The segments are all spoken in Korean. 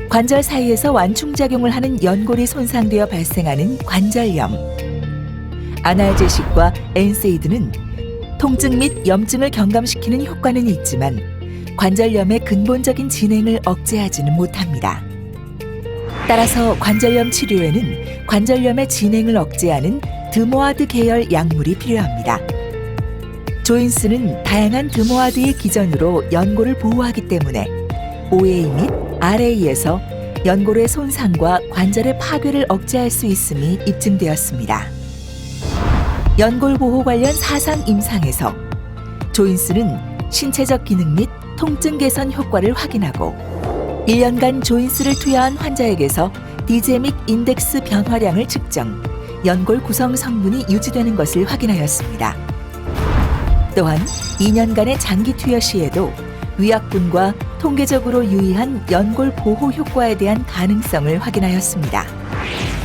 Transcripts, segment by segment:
관절 사이에서 완충작용을 하는 연골이 손상되어 발생하는 관절염. 아날제식과 엔세이드는 통증 및 염증을 경감시키는 효과는 있지만 관절염의 근본적인 진행을 억제하지는 못합니다. 따라서 관절염 치료에는 관절염의 진행을 억제하는 드모아드 계열 약물이 필요합니다. 조인스는 다양한 드모아드의 기전으로 연골을 보호하기 때문에 OA 및 RA에서 연골의 손상과 관절의 파괴를 억제할 수 있음이 입증되었습니다. 연골 보호 관련 사상 임상에서 조인스는 신체적 기능 및 통증 개선 효과를 확인하고 1년간 조인스를 투여한 환자에게서 디제믹 인덱스 변화량을 측정, 연골 구성 성분이 유지되는 것을 확인하였습니다. 또한 2년간의 장기 투여 시에도 위약분과 통계적으로 유의한 연골 보호 효과에 대한 가능성을 확인하였습니다.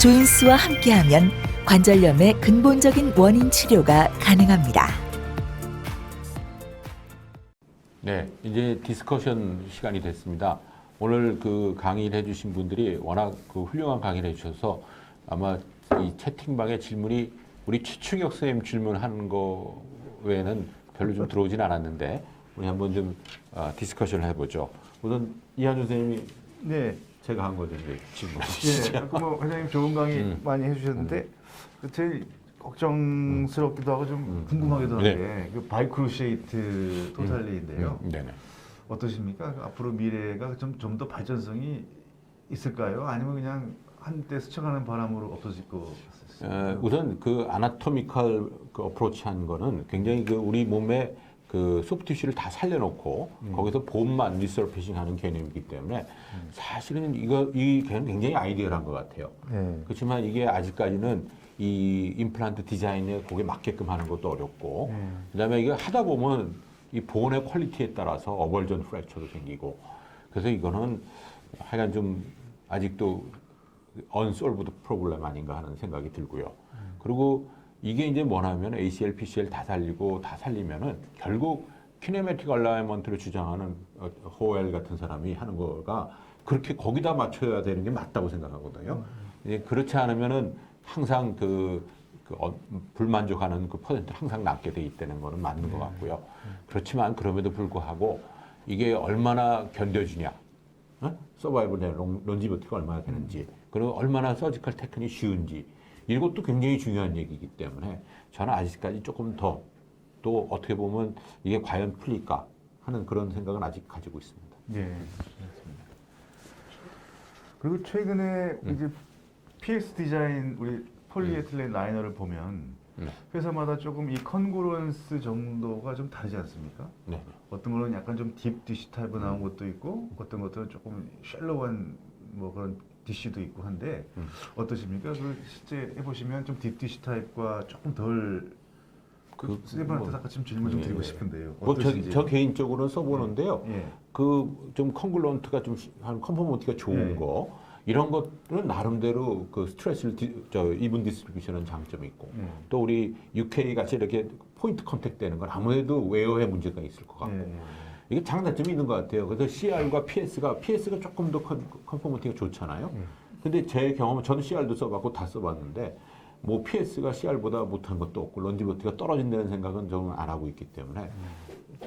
조인스와 함께하면 관절염의 근본적인 원인 치료가 가능합니다. 네, 이제 디스커션 시간이 됐습니다. 오늘 그 강의를 해주신 분들이 워낙 그 훌륭한 강의를 해주셔서 아마 이 채팅방에 질문이 우리 최충혁 선생님 질문하는 거 외에는 별로 좀 들어오진 않았는데 우리 한번 좀 디스커션을 해보죠. 우선 이한준 선생님이 네, 제가 한 거죠, 이제 질문 주시죠. 네, 뭐 회장님 좋은 강의 많이 해주셨는데 제일 걱정스럽기도 하고 좀 궁금하기도 한 게 그 바이크루시에이트 토탈리인데요. 네네. 어떠십니까? 앞으로 미래가 좀 더 발전성이 있을까요? 아니면 그냥 한때 스쳐가는 바람으로 없어질 것 같습니다. 우선 그 아나토미컬 그 어프로치한 거는 굉장히 그 우리 몸의 그 소프티슈를 다 살려놓고 거기서 봄만 리서페싱하는 개념이기 때문에 사실은 이 개념 굉장히 아이디어한 것 같아요. 그렇지만 이게 아직까지는 이 임플란트 디자인에 거기에 맞게끔 하는 것도 어렵고 그다음에 이거 하다 보면 이 본의 퀄리티에 따라서 어벌전 프랙처도 생기고 그래서 이거는 하여간 좀 아직도 unsolved 프로블렘 아닌가 하는 생각이 들고요. 그리고 이게 이제 뭐냐면 ACL, PCL 다 살리고 다 살리면은 결국 키네매틱 얼라이먼트를 주장하는 호엘 같은 사람이 하는 거가 그렇게 거기다 맞춰야 되는 게 맞다고 생각하거든요. 그렇지 않으면은 항상 불만족하는 그 퍼센트 항상 낮게 돼 있다는 거는 맞는 것 같고요. 그렇지만 그럼에도 불구하고 이게 얼마나 견뎌지냐, 서바이벌 론지버티가 얼마나 되는지, 그리고 얼마나 서지컬 테크닉이 쉬운지 이것도 굉장히 중요한 얘기이기 때문에 저는 아직까지 조금 더 또 어떻게 보면 이게 과연 풀릴까 하는 그런 생각은 아직 가지고 있습니다. 네, 그렇습니다. 그리고 최근에 이제 PS 디자인 우리 폴리에틸렌 라이너를 보면 회사마다 조금 이 컨그루언스 정도가 좀 다르지 않습니까? 네. 어떤 거는 약간 좀 딥 디시 타입으로 나온 것도 있고 어떤 것들은 조금 샬로한 뭐 그런 디시도 있고 한데 어떠십니까? 그 실제 해보시면 좀 딥 디시 타입과 조금 덜 선생님한테 아까 좀 질문 좀 드리고 싶은데요. 저 개인적으로는 써보는데요. 그 좀 컨글런트가 좀 컨포먼티가 좋은 거 이런 것들은 나름대로 그 스트레스를 이븐 디스트리뷰션은 장점이 있고 또 우리 UK 같이 이렇게 포인트 컨택 되는 건 아무래도 웨어에 문제가 있을 것 같고 이게 장단점이 있는 것 같아요. 그래서 CR과 PS가 조금 더 컨포먼티가 좋잖아요. 근데 제 경험은 저는 CR도 써봤고 다 써봤는데 뭐 PS가 CR보다 못한 것도 없고 런지버티가 떨어진다는 생각은 저는 안 하고 있기 때문에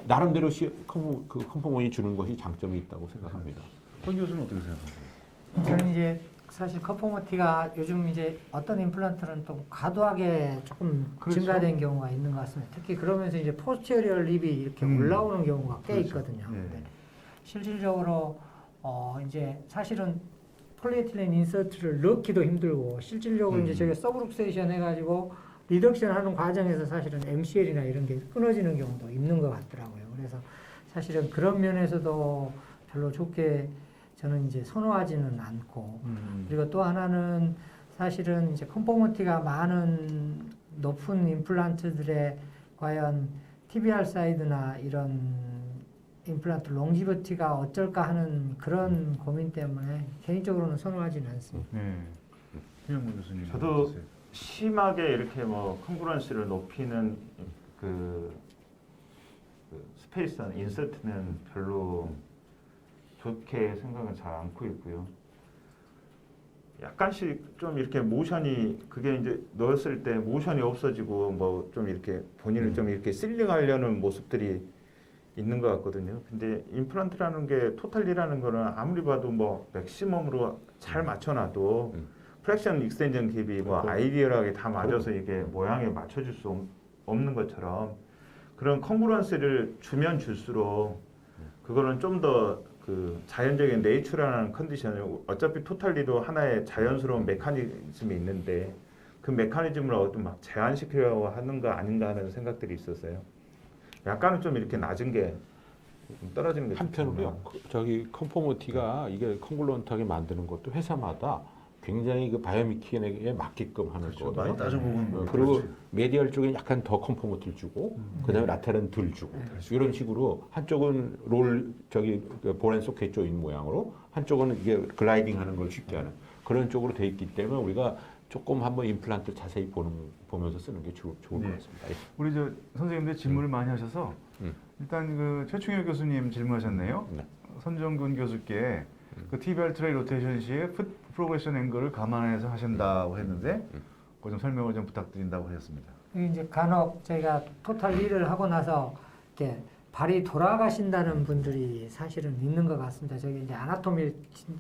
나름대로 컨포먼이 주는 것이 장점이 있다고 생각합니다. 권 교수는 어떻게 생각하세요? 저는 이제 사실 컨포머티가 요즘 이제 어떤 임플란트는 또 과도하게 조금 그렇죠. 증가된 경우가 있는 것 같습니다. 특히 그러면서 이제 포스테리어 립이 이렇게 올라오는 경우가 꽤 그렇죠. 있거든요. 네. 근데 실질적으로 이제 사실은 폴리에틸렌 인서트를 넣기도 힘들고 실질적으로 이제 저희가 서브룩세이션 해가지고 리덕션 하는 과정에서 사실은 MCL이나 이런 게 끊어지는 경우도 있는 것 같더라고요. 그래서 사실은 그런 면에서도 별로 좋게 저는 이제 선호하지는 않고 그리고 또 하나는 사실은 이제 컨포머티가 많은 높은 임플란트들의 과연 TBR 사이드나 이런 임플란트 롱지버티가 어쩔까 하는 그런 고민 때문에 개인적으로는 선호하지는 않습니다. 네. 김영문 교수님. 저도 어떠세요? 심하게 이렇게 뭐 컨그루언시를 높이는 그 스페이스나 인서트는 별로 좋게 생각은 잘 않고 있고요. 약간씩 좀 이렇게 모션이 그게 이제 넣었을 때 모션이 없어지고 뭐 좀 이렇게 본인을 좀 이렇게 실링하려는 모습들이 있는 것 같거든요. 근데 임플란트라는 게 토탈리라는 거는 아무리 봐도 뭐 맥시멈으로 잘 맞춰놔도 프랙션 익스텐전 깁이 뭐 아이디얼하게 다 맞아서 이게 모양에 맞춰줄 수 없는 것처럼 그런 컹그런스를 주면 줄수록 그거는 좀 더 그 자연적인 네이처럴한 컨디션을 어차피 토탈리도 하나의 자연스러운 메커니즘이 있는데 그 메커니즘을 어떤 막 제한시키려고 하는 거 아닌가 하는 생각들이 있었어요. 약간은 좀 이렇게 낮은 게 좀 떨어지는 게 한편으로요. 저기 컨포머티가 이게 컹글런트하게 만드는 것도 회사마다 굉장히 그 바이오미키에 맞게끔 하는 그렇죠. 거거든요. 많이 따져보면 뭐 그리고 그렇지. 메디얼 쪽에 약간 더 컨포머티를 주고 그다음에 라테랄은 덜 주고 이런 식으로 한쪽은 롤 저기 볼앤 소켓 조인 모양으로 한쪽은 이게 글라이딩 하는 걸 쉽게 하는 그런 쪽으로 돼 있기 때문에 우리가 조금 한번 임플란트 자세히 보면서 쓰는 게 좋을 것 네. 같습니다. 예. 우리 저 선생님들 질문을 많이 하셔서 일단 그 최충일 교수님 질문하셨네요. 네. 선정근 교수께 그 TBR 트레이 로테이션 시에 풋 프로그레션 앵글을 감안해서 하신다고 했는데 그거 좀 설명을 좀 부탁드린다고 하셨습니다. 이게 이제 간혹 저희가 토탈 리를 하고 나서 이렇게 발이 돌아가신다는 분들이 사실은 있는 것 같습니다. 저기 이제 아나토미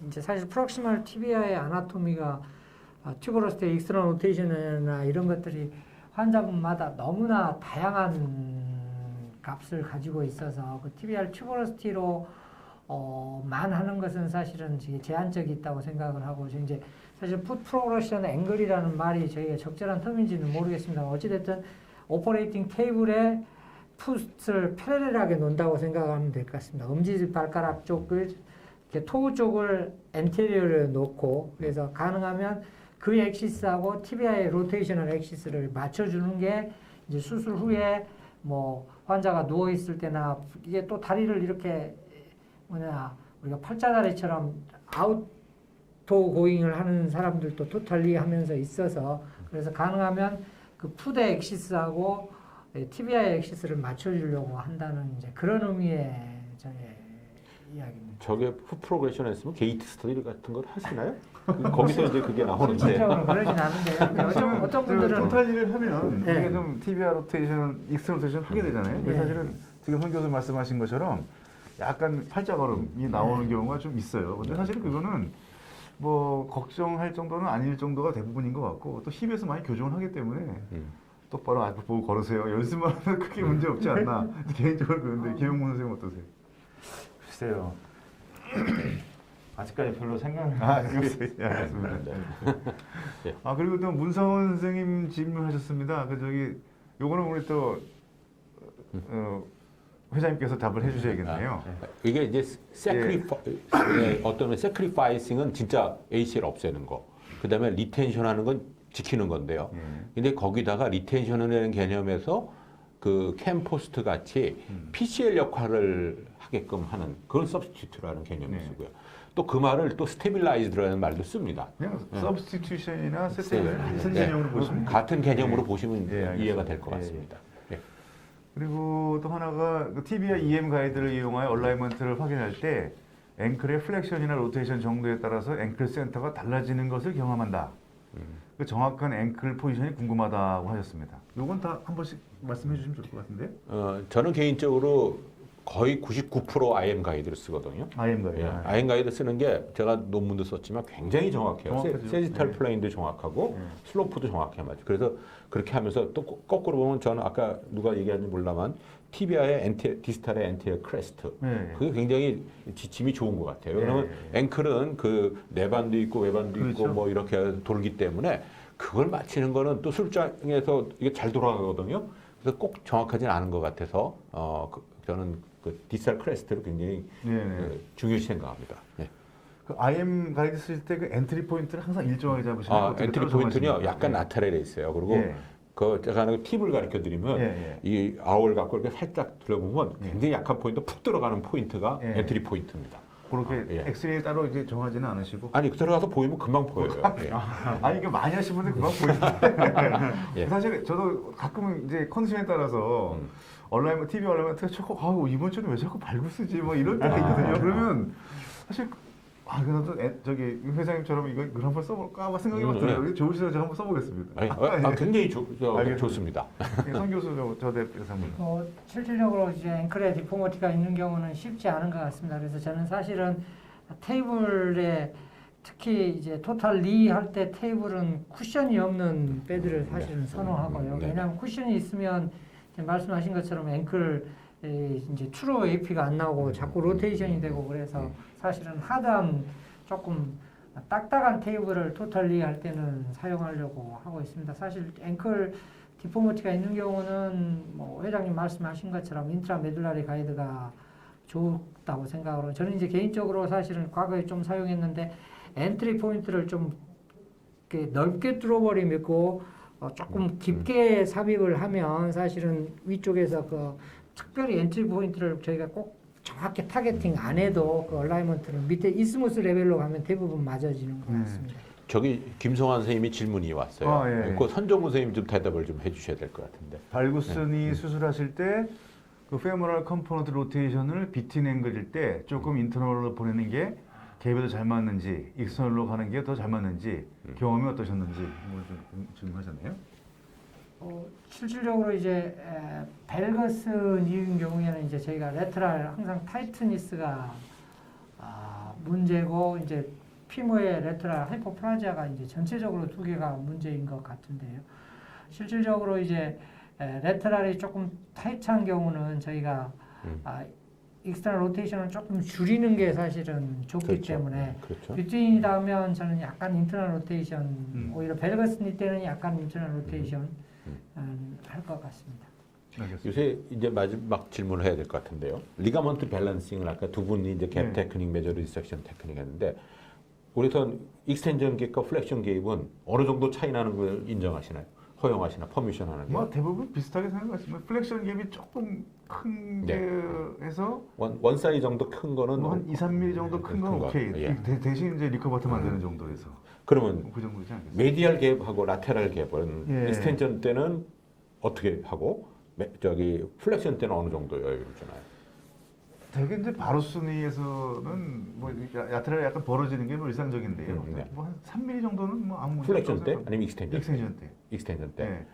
이제 사실 프록시멀 티비아의 아나토미가 튜버러스트의 익스터널 로테이션이나 이런 것들이 환자분마다 너무나 다양한 값을 가지고 있어서 그 TBR 튜버러스티로 만 하는 것은 사실은 되게 제한적이 있다고 생각을 하고 지금 이제 사실 풋 프로그레션 앵글이라는 말이 저희가 적절한 텀인지는 모르겠습니다. 어찌됐든 오퍼레이팅 테이블에 풋을 패러렐하게 놓는다고 생각하면 될 것 같습니다. 엄지발가락 쪽을 이렇게 토우 쪽을 엔테리어를 놓고 그래서 가능하면 그 엑시스하고 티비아의 로테이셔널 엑시스를 맞춰주는 게 이제 수술 후에 뭐 환자가 누워 있을 때나 이게 또 다리를 이렇게 우리가 팔자다리처럼 아웃도 고잉을 하는 사람들도 토탈리 하면서 있어서 그래서 가능하면 그 푸드 엑시스하고 티비아의 엑시스를 맞춰주려고 한다는 이제 그런 의미의 저의 이야기입니다. 저게 풋 프로그레션 했으면 게이트 스터디 같은 걸 하시나요? 거기서 이제 그게 나오는데 실질적으로 그러진 않은데 어떤 분들은 토탈리를 하면 네. 우리가 좀 TBR 로테이션, 익스터널 로테이션 하게 되잖아요. 네. 사실은 지금 손 교수 말씀하신 것처럼 약간 팔자걸음이 나오는 경우가 좀 있어요. 근데 사실은 그거는 뭐 걱정할 정도는 아닐 정도가 대부분인 것 같고 또 힙에서 많이 교정을 하기 때문에 똑바로 앞을 보고 걸으세요. 연습만 하면 크게 문제 없지 않나. 개인적으로 그런데 김영문 선생님 어떠세요? 글쎄요. 아직까지 별로 생각을 알겠습니다. 네. 아 그리고 또 문성원 선생님 질문하셨습니다. 그 저기 요거는 우리 또 회장님께서 답을 해주셔야겠네요. 이게 이제 어떤 세크리파이싱은 진짜 ACL 없애는 거. 그다음에 리텐션 하는 건 지키는 건데요. 근데 거기다가 리텐션이라는 개념에서 그 캠포스트 같이 PCL 역할을 하게끔 하는 그런 서브스티튜트라는 개념을 네. 쓰고요. 또 그 말을 또 스테빌라이즈드라는 말도 씁니다. 그냥 서브스티튜션이나 네. 센진형으로 보시면 같은 개념으로 보시면 네, 알겠습니다. 이해가 될 것 예, 예. 같습니다. 예. 그리고 또 하나가 그 TBI EM 가이드를 이용하여 얼라이먼트를 확인할 때 앵클의 플렉션이나 로테이션 정도에 따라서 앵클 센터가 달라지는 것을 경험한다. 그 정확한 앵클 포지션이 궁금하다고 하셨습니다. 요건 다 한 번씩 말씀해 주시면 좋을 것 같은데. 저는 개인적으로 거의 99% IM 가이드를 쓰거든요. IM 가이드. 예, IM 가이드 쓰는 게 제가 논문도 썼지만 굉장히 정확해요. 정확하죠. 세지탈 네. 플레인도 정확하고 슬로프도 정확해 맞죠. 그래서 그렇게 하면서 또 거꾸로 보면 저는 아까 누가 얘기하는지 몰라만 TBI의 디스탈의 엔티어 크레스트 네. 그게 굉장히 지침이 좋은 것 같아요. 왜냐하면 앵클은 그 내반도 있고 외반도 있고 그렇죠. 뭐 이렇게 돌기 때문에 그걸 맞히는 거는 또 술장에서 이게 잘 돌아가거든요. 그래서 꼭 정확하진 않은 것 같아서 저는 그 디스탈 크레스트를 굉장히 중요시 생각합니다. 네. 그 IM 가이드 쓰실 때 그 엔트리 포인트를 항상 일정하게 잡으시나요? 엔트리 포인트는요, 약간 나타내려 있어요. 그리고 그 제가 하는 팁을 가르쳐 드리면 이 아울 갖고 이렇게 살짝 들어보면 굉장히 약한 포인트 푹 들어가는 포인트가 엔트리 포인트입니다. 그렇게 예. 엑스레이 따로 이렇게 정하지는 않으시고. 아니 들어가서 보이면 금방 보여요. 예. 아니 이게 많이 하신 분들 그만 보이는데 예. 사실 저도 가끔은 이제 컨디션에 따라서 얼라이먼트 TV 얼라이먼트가 자꾸 이번 주는 왜 자꾸 발구 쓰지 뭐 이럴 때가 있거든요. 그러면 사실 그래도 저기 회장님처럼 이거 한번 써볼까 하고 생각이 막 들어요. 좋으시죠? 제가 한번 써보겠습니다. 굉장히 알겠습니다. 좋습니다. 상 교수 저 대표에서 한번. 실질적으로 이제 앵클에 디포머티가 있는 경우는 쉽지 않은 것 같습니다. 그래서 저는 사실은 테이블에 특히 이제 토탈 리 할 때 테이블은 쿠션이 없는 배드를 사실은 선호하고요. 네. 왜냐하면 쿠션이 있으면 이제 말씀하신 것처럼 앵클 이제 트루 AP가 안 나오고 자꾸 로테이션이 되고 그래서 사실은 하드한 조금 딱딱한 테이블을 토탈리 할 때는 사용하려고 하고 있습니다. 사실 앵클 디포머티가 있는 경우는 뭐 회장님 말씀하신 것처럼 인트라 메듈라리 가이드가 좋다고 생각하고 저는 이제 개인적으로 사실은 과거에 좀 사용했는데 엔트리 포인트를 좀 이렇게 넓게 뚫어버리고 조금 깊게 삽입을 하면 사실은 위쪽에서 그 특별히 엔트리 포인트를 저희가 꼭 정확히 타겟팅 안 해도 그 얼라이먼트는 밑에 이스무스 레벨로 가면 대부분 맞아지는 것 같습니다. 저기 김성환 선생님이 질문이 왔어요. 예. 그 선정우 선생님 좀 대답을 좀 해주셔야 될 것 같은데. 발구슨이 수술하실 때 그 페모럴 컴포넌트 로테이션을 비튼 앵글일 때 조금 인터널로 보내는 게 갭에 더 잘 맞는지 익스터널로 가는 게 더 잘 맞는지 경험이 어떠셨는지 좀 질문하셨네요. 실질적으로 이제 벨거슨인 경우에는 이제 저희가 레터럴 항상 타이트니스가 문제고 이제 피모의 레터럴 하이포플라지아가 이제 전체적으로 두 개가 문제인 것 같은데요. 실질적으로 이제 레터럴이 조금 타이트한 경우는 저희가 익스터널 로테이션을 조금 줄이는 게 사실은 좋기 그렇죠. 때문에 그렇죠. 뷰트인이라면 저는 약간 인터널 로테이션 오히려 벨거슨이 때는 약간 인터널 로테이션 할 것 같습니다. 알겠습니다. 요새 이제 마지막 질문을 해야 될 것 같은데요. 리가먼트 밸런싱을 아까 두 분이 이제 갭 테크닉, 메저 리섹션 테크닉 했는데 우리선 익스텐전 갭과 플렉션 갭은 어느 정도 차이 나는 걸 인정하시나요? 허용하시나 퍼미션 하는 게? 뭐 대부분 비슷하게 생각하시면 플렉션 갭이 조금 큰 네. 게에서 원 사이 정도 큰 거는 뭐한 2, 3mm 정도 큰 건 거. 오케이. 예. 대신 이제 리커버터 만드는 정도에서 그러면 그 정도지 않겠어요? 메디얼 갭하고 라테랄 갭은 예. 익스텐전 때는 어떻게 하고 저기 플렉션 때는 어느 정도 여유를 주나요? 되게 이제 바로스니에서는 뭐 야트랄이 약간 벌어지는 게 뭐 일상적인데요. 네. 뭐 한 3mm 정도는 뭐 아무 문제 플렉션 없다고 때 생각합니다. 아니면 익스텐전 때? 익스텐전 때. 익스텐전 때. 네.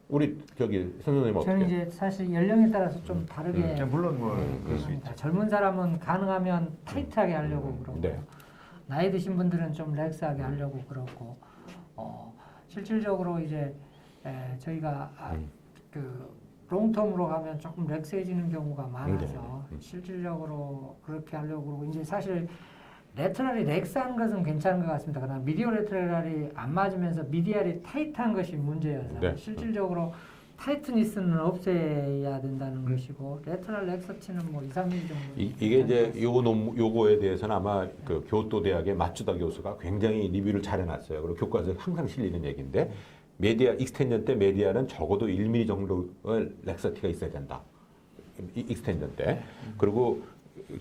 우리 저기 선생님 저는 어떻게? 이제 사실 연령에 따라서 좀 다르게 네, 물론 뭐 그럴 수 있죠. 합니다. 젊은 사람은 가능하면 타이트하게 하려고 그러고 네. 나이 드신 분들은 좀 렉스하게 하려고 그러고 실질적으로 이제 저희가 그 롱텀으로 가면 조금 렉스해지는 경우가 많아서 실질적으로 그렇게 하려고 그러고 이제 사실 레터럴이 렉스한 것은 괜찮은 것 같습니다. 그러나 미디어 레터럴이 안 맞으면서 미디알이 타이트한 것이 문제여서 네. 실질적으로 타이트니스는 없애야 된다는 것이고 레터럴 렉서치는 뭐 2, 3mm 정도. 이게 이제 요거에 대해서는 아마 그 교토 대학의 마츠다 교수가 굉장히 리뷰를 잘 해놨어요. 그리고 교과서에 항상 실리는 얘기인데 메디아 익스텐전 때 메디아는 적어도 1mm 정도의 렉서티가 있어야 된다. 익스텐전 때. 그리고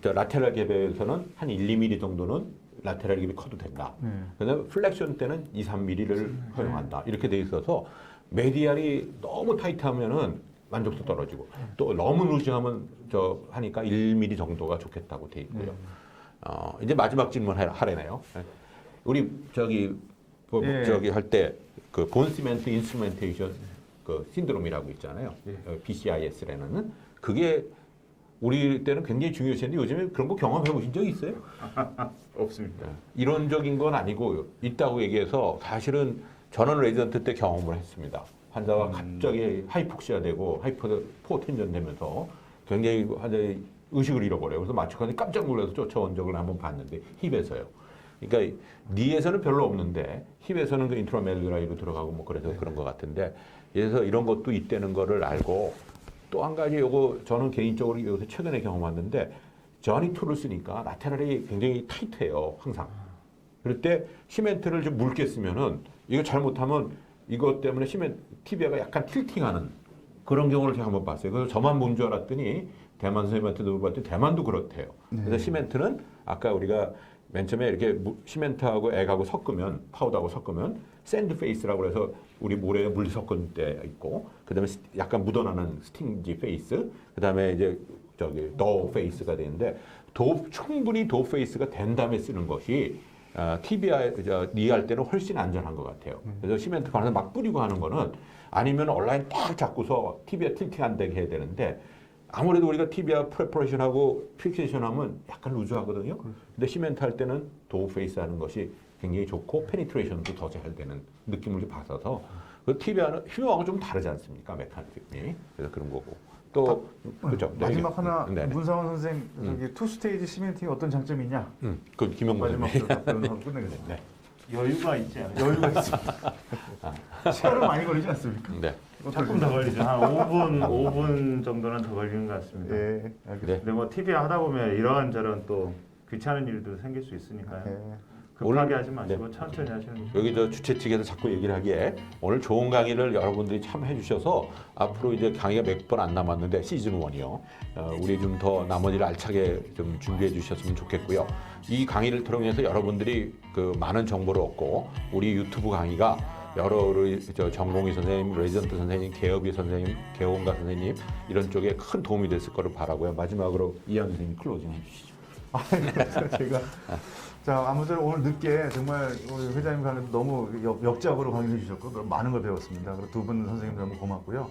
라테랄 갭에서는 한 1, 2mm 정도는 라테랄 갭이 커도 된다. 그다음에 플렉션 때는 2, 3mm를 허용한다. 이렇게 돼 있어서 메디알이 너무 타이트하면은 만족도 떨어지고 또 너무 루즈하면 하니까 1mm 정도가 좋겠다고 돼 있고요. 이제 마지막 질문 하래네요. 우리 저기 할 때 그 본시멘트 인스트루멘테이션 그 신드롬이라고 있잖아요. BCIS라는 그게 우리 때는 굉장히 중요했는데 요즘에 그런 거 경험해 보신 적 있어요? 없습니다. 이론적인 건 아니고 있다고 얘기해서 사실은 저는 레지던트 때 경험을 했습니다. 환자가 갑자기 하이폭시아 되고 하이포텐전 되면서 굉장히 환자의 의식을 잃어버려요. 그래서 마취관이 깜짝 놀라서 쫓아온 적을 한번 봤는데 힙에서요. 그러니까 니에서는 별로 없는데 힙에서는 그 인트라메듈라리로 들어가고 뭐 그래서 그런 것 같은데 그래서 이런 것도 있다는 거를 알고 또 한 가지 요거 저는 개인적으로 요새 최근에 경험했는데 저니 툴을 쓰니까 라테랄이 굉장히 타이트해요. 항상. 그럴 때 시멘트를 좀 묽게 쓰면은 이거 잘못하면 이것 때문에 티비아가 약간 틸팅하는 그런 경우를 제가 한번 봤어요. 그래서 저만 본 줄 알았더니 대만 선생님한테 물어봤더니 대만도 그렇대요. 그래서 시멘트는 아까 우리가 맨 처음에 이렇게 시멘트하고 액하고 섞으면 파우더하고 섞으면 샌드 페이스라고 해서 우리 모래에 물 섞은 때 있고 그다음에 약간 묻어나는 스팅지 페이스 그다음에 이제 저기 더 페이스가 되는데 충분히 도어 페이스가 된 다음에 쓰는 것이 TBI 할 때는 훨씬 안전한 것 같아요. 그래서 시멘트 관에서 막 뿌리고 하는 거는 아니면 온라인 딱 잡고서 TBI 틸팅 안 되게 해야 되는데 아무래도 우리가 TBI 프레퍼레이션하고 픽세이션하면 약간 루즈하거든요. 근데 시멘트 할 때는 도어 페이스 하는 것이 굉장히 좋고 페니트레이션도 더 잘 되는 느낌을 받아서 그 TBI는 휘머하고 좀 다르지 않습니까? 메커니즘이. 그래서 그런 거고. 또 그렇죠. 마지막 하나 네. 문상원 선생 저기 투 스테이지 시멘팅이 어떤 장점이 있냐? 그 김영만 마지막으로 답변하고 끝내겠습니다. 네. 여유가 있지 않아요? 여유가 있습니다. 시간은 많이 걸리지 않습니까? 네. 조금 더 걸리죠. 한 5분 정도는 더 걸리는 것 같습니다. 예, 알겠습니다. 네. 근데 뭐 TV 하다 보면 이런저런 또 귀찮은 일도 생길 수 있으니까요. 예. 급하게 하지 마시고 천천히 하시는 게 여기 저 주최 측에서 자꾸 얘기를 하기에 오늘 좋은 강의를 여러분들이 참여해 주셔서 앞으로 이제 강의가 몇 번 안 남았는데 시즌 1이요. 우리 좀 더 나머지를 알차게 좀 준비해 주셨으면 좋겠고요. 이 강의를 통해서 여러분들이 그 많은 정보를 얻고 우리 유튜브 강의가 여러 우리 저 전공의 선생님, 레지던트 선생님, 개업의 선생님, 개원가 선생님 이런 쪽에 큰 도움이 됐을 거를 바라고요. 마지막으로 이한 선생님 클로징 해주시죠. 제가 자 아무튼 오늘 늦게 정말 우리 회장님 강의 너무 역작으로 강의해 주셨고 그럼 많은 걸 배웠습니다. 그리고 두 분 선생님 너무 고맙고요.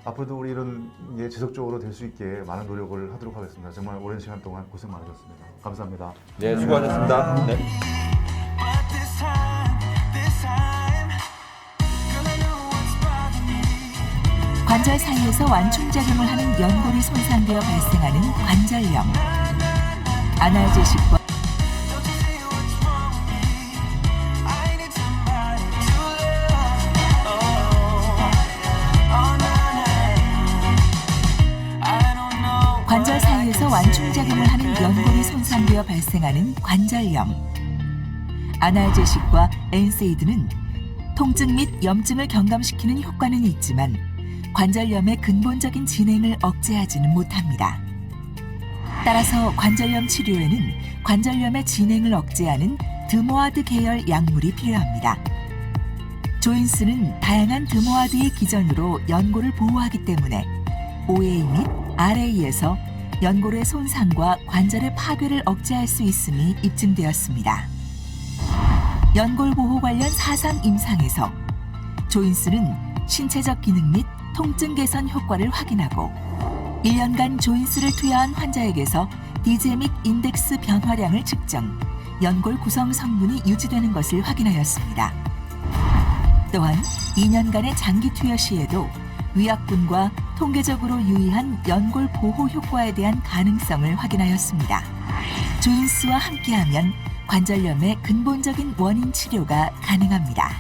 앞으로도 우리 이런 게 지속적으로 될 수 있게 많은 노력을 하도록 하겠습니다. 정말 오랜 시간 동안 고생 많으셨습니다. 감사합니다. 네, 수고하셨습니다. 네. But this time, girl, I know what's bothering me. 관절 사이에서 완충작용을 하는 연골이 손상되어 발생하는 관절염. 아날제식과 Don't you see what's wrong with me? I need somebody to love. Oh, na, na. I don't know. 관절 사이에서 완충작용을 하는 연골이 손상되어 발생하는 관절염. 아날제식과 엔세이드는 통증 및 염증을 경감시키는 효과는 있지만 관절염의 근본적인 진행을 억제하지는 못합니다. 따라서 관절염 치료에는 관절염의 진행을 억제하는 드모아드 계열 약물이 필요합니다. 조인스는 다양한 드모아드의 기전으로 연골을 보호하기 때문에 OA 및 RA에서 연골의 손상과 관절의 파괴를 억제할 수 있음이 입증되었습니다. 연골 보호 관련 4상 임상에서 조인스는 신체적 기능 및 통증 개선 효과를 확인하고 1년간 조인스를 투여한 환자에게서 디제믹 인덱스 변화량을 측정, 연골 구성 성분이 유지되는 것을 확인하였습니다. 또한 2년간의 장기 투여 시에도 위약분과 통계적으로 유의한 연골 보호 효과에 대한 가능성을 확인하였습니다. 조인스와 함께하면 관절염의 근본적인 원인 치료가 가능합니다.